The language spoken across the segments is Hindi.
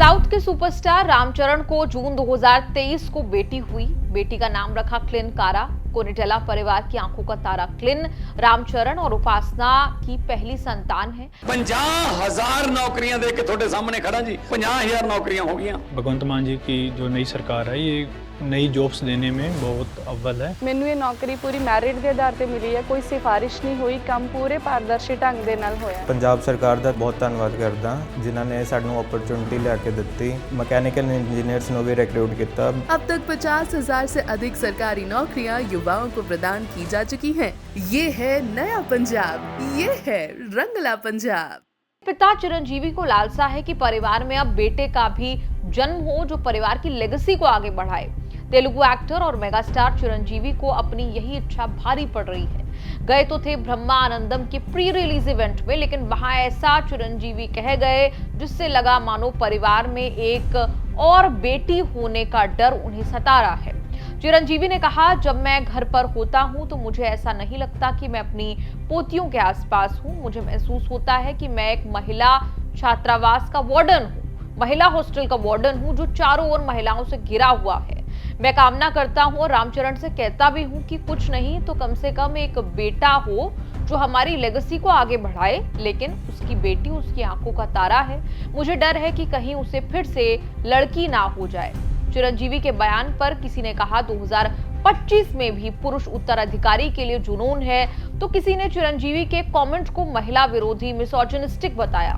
साउथ के सुपरस्टार रामचरण को जून 2023 को बेटी हुई। बेटी का नाम रखा क्लिन कारा। कोनिडेला परिवार की आंखों का तारा क्लिन रामचरण और उपासना की पहली संतान है। 50,000 नौकरियां दे के थोड़े सामने खड़ा जी, 50,000 नौकरियां हो गई। भगवंत मान जी की जो नई सरकार है ये नई जॉब्स देने में बहुत अव्वल है। ਮੈਨੂੰ ਇਹ ਨੌਕਰੀ ਪੂਰੀ ਮੈਰਿਟ ਦੇ ਆਧਾਰ ਤੇ ਮਿਲੀ ਹੈ, ਕੋਈ ਸਿਫਾਰਿਸ਼ ਨਹੀਂ ਹੋਈ, ਕੰਮ ਪੂਰੇ ਪਾਰਦਰਸ਼ੀ ਢੰਗ ਦੇ ਨਾਲ ਹੋਇਆ। ਪੰਜਾਬ ਸਰਕਾਰ ਦਾ ਬਹੁਤ ਧੰਨਵਾਦ ਕਰਦਾ ਜਿਨ੍ਹਾਂ ਨੇ ਸਾਨੂੰ ਓਪਰਚੁਨਿਟੀ ਲਿਆ ਕੇ ਦਿੱਤੀ। ਮਕੈਨੀਕਲ ਇੰਜੀਨੀਅਰਸ ਨੂੰ ਵੀ ਰਿਕरूट किया। अब तक 50,000 से अधिक सरकारी नौकरियां युवाओं को प्रदान की जा चुकी हैं। ये है नया पंजाब, ये है रंगला पंजाब। पिता चिरंजीवी को लालसा है कि परिवार में अब बेटे का भी जन्म हो जो परिवार की लेगेसी को आगे बढ़ाए। तेलुगु एक्टर और मेगास्टार चिरंजीवी को अपनी यही इच्छा भारी पड़ रही है। गए तो थे ब्रह्मा आनंदम के प्री रिलीज इवेंट में, लेकिन वहां ऐसा चिरंजीवी कह गए जिससे लगा मानो परिवार में एक और बेटी होने का डर उन्हें सता रहा है। चिरंजीवी ने कहा, जब मैं घर पर होता हूं तो मुझे ऐसा नहीं लगता कि मैं अपनी पोतियों के आसपास हूं। मुझे महसूस होता है कि मैं एक महिला छात्रावास का वार्डन हूं, महिला हॉस्टल का वार्डन हूं जो चारों ओर महिलाओं से घिरा हुआ है। मैं कामना करता हूं और रामचरण से कहता भी हूं कि कुछ नहीं तो कम से कम एक बेटा हो जो हमारी लेगेसी को आगे बढ़ाए, लेकिन उसकी बेटी उसकी आंखों का तारा है। मुझे डर है कि कहीं उसे फिर से लड़की ना हो जाए। चिरंजीवी के बयान पर किसी ने कहा 2025 में भी पुरुष उत्तराधिकारी के लिए जुनून है, तो किसी ने चिरंजीवी के कमेंट को महिला विरोधी मिसोजिनिस्टिक बताया।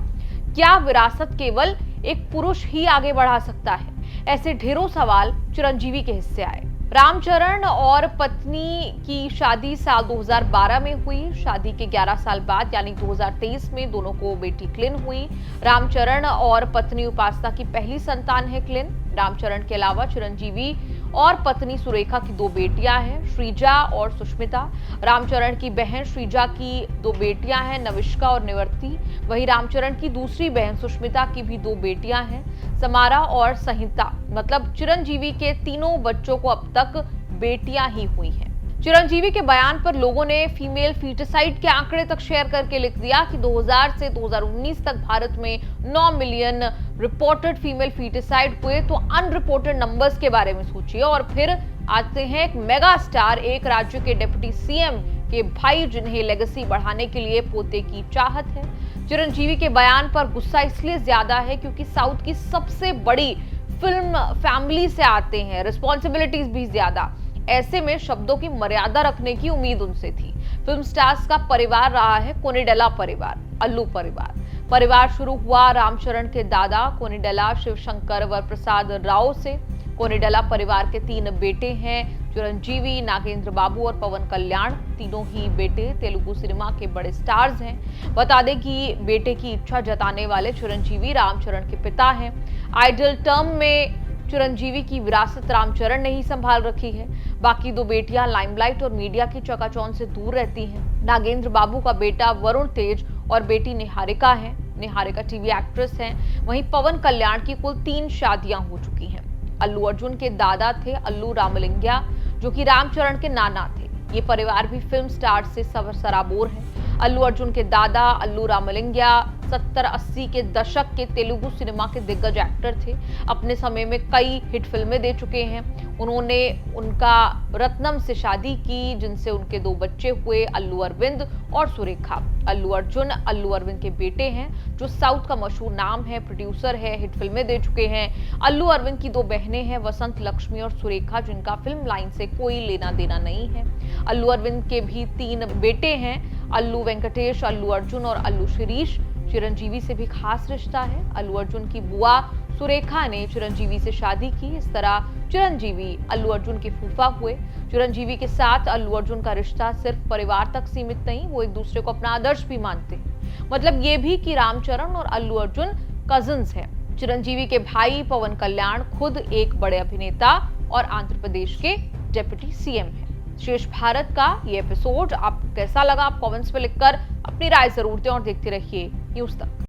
क्या विरासत केवल एक पुरुष ही आगे बढ़ा सकता है? ऐसे ढेरों सवाल चिरंजीवी के हिस्से आए। रामचरण और पत्नी की शादी साल 2012 में हुई। शादी के 11 साल बाद यानी 2023 में दोनों को बेटी क्लिन हुई। रामचरण और पत्नी उपासना की पहली संतान है क्लिन। रामचरण के अलावा चिरंजीवी और पत्नी सुरेखा की 2 बेटियां हैं, श्रीजा और सुष्मिता। रामचरण की बहन श्रीजा की 2 बेटियां हैं, नविष्का और निवर्ति। वहीं रामचरण की दूसरी बहन सुष्मिता की भी 2 बेटियां हैं, समारा और संहिता। मतलब चिरंजीवी के तीनों बच्चों को अब तक बेटियां ही हुई हैं। चिरंजीवी के बयान पर लोगों ने फीमेल फीटिसाइड के आंकड़े तक शेयर करके लिख दिया कि 2000 से 2019 तक भारत में 9 मिलियन रिपोर्टेड फीमेल फीटिसाइड हुए। तो अनरिपोर्टेड नंबर्स के बारे में सोचिए। और फिर आते हैं एक मेगा स्टार, एक राज्य के डिप्टी सीएम के भाई जिन्हें लेगेसी बढ़ाने के लिए पोते की चाहत है। चिरंजीवी के बयान पर गुस्सा इसलिए ज्यादा है क्योंकि साउथ की सबसे बड़ी फिल्म फैमिली से आते हैं, रिस्पॉन्सिबिलिटीज भी ज्यादा। ऐसे में शब्दों की मर्यादा रखने की उम्मीद उनसे थी। फिल्म स्टार्स का परिवार रहा है कोनिडेला परिवार, अल्लू परिवार। परिवार शुरू हुआ रामचरण के दादा कोनिडेला शिवशंकर वरप्रसाद राव से। कोनिडेला परिवार के 3 बेटे हैं, चिरंजीवी, नागेंद्र बाबू और पवन कल्याण। तीनों ही बेटे तेलुगु सिनेमा के बड़े स्टार्स हैं। बता दें कि बेटे की इच्छा जताने वाले चिरंजीवी रामचरण के पिता हैं। आइडल टर्म में चिरंजीवी की विरासत रामचरण ने ही संभाल रखी है। बाकी 2 बेटियां लाइमलाइट और मीडिया की चकाचौंध से दूर रहती हैं। नागेंद्र बाबू का बेटा वरुण तेज और बेटी निहारिका है। निहारिका टीवी एक्ट्रेस हैं। वहीं पवन कल्याण की कुल 3 शादियां हो चुकी हैं। अल्लू अर्जुन के दादा थे अल्लू रामलिंगया, जो कि रामचरण के नाना थे। ये परिवार भी फिल्म स्टार से सराबोर है। अल्लू अर्जुन के दादा अल्लू रामलिंगया 70-80 के दशक के तेलुगु सिनेमा के दिग्गज एक्टर थे। अपने समय में कई हिट फिल्में दे चुके हैं। उन्होंने उनका रत्नम से शादी की, जिनसे उनके 2 बच्चे हुए, अल्लू अरविंद और सुरेखा। अल्लू अर्जुन अल्लू अरविंद के बेटे हैं, जो साउथ का मशहूर नाम है, प्रोड्यूसर है, हिट फिल्में दे चुके हैं। अल्लू अरविंद की 2 बहनें हैं, वसंत लक्ष्मी और सुरेखा, जिनका फिल्म लाइन से कोई लेना देना नहीं है। अल्लू अरविंद के भी 3 बेटे हैं, अल्लू वेंकटेश, अल्लू अर्जुन और अल्लू शिरीष। चिरंजीवी से भी खास रिश्ता है। अल्लू अर्जुन की बुआ सुरेखा ने चिरंजीवी से शादी की। इस तरह चिरंजीवी अल्लू अर्जुन के फूफा हुए। चिरंजीवी के साथ अल्लू अर्जुन का रिश्ता सिर्फ परिवार तक सीमित नहीं, वो एक दूसरे को अपना आदर्श भी मानते हैं। मतलब ये भी कि रामचरण और अल्लू अर्जुन कजिन्स हैं। चिरंजीवी के भाई पवन कल्याण खुद एक बड़े अभिनेता और आंध्र प्रदेश के डिप्टी सीएम हैं। शेष भारत का ये एपिसोड आपको कैसा लगा? आप कमेंट्स में लिखकर अपनी राय जरूर दें और देखते रहिए न्यूज़ तक।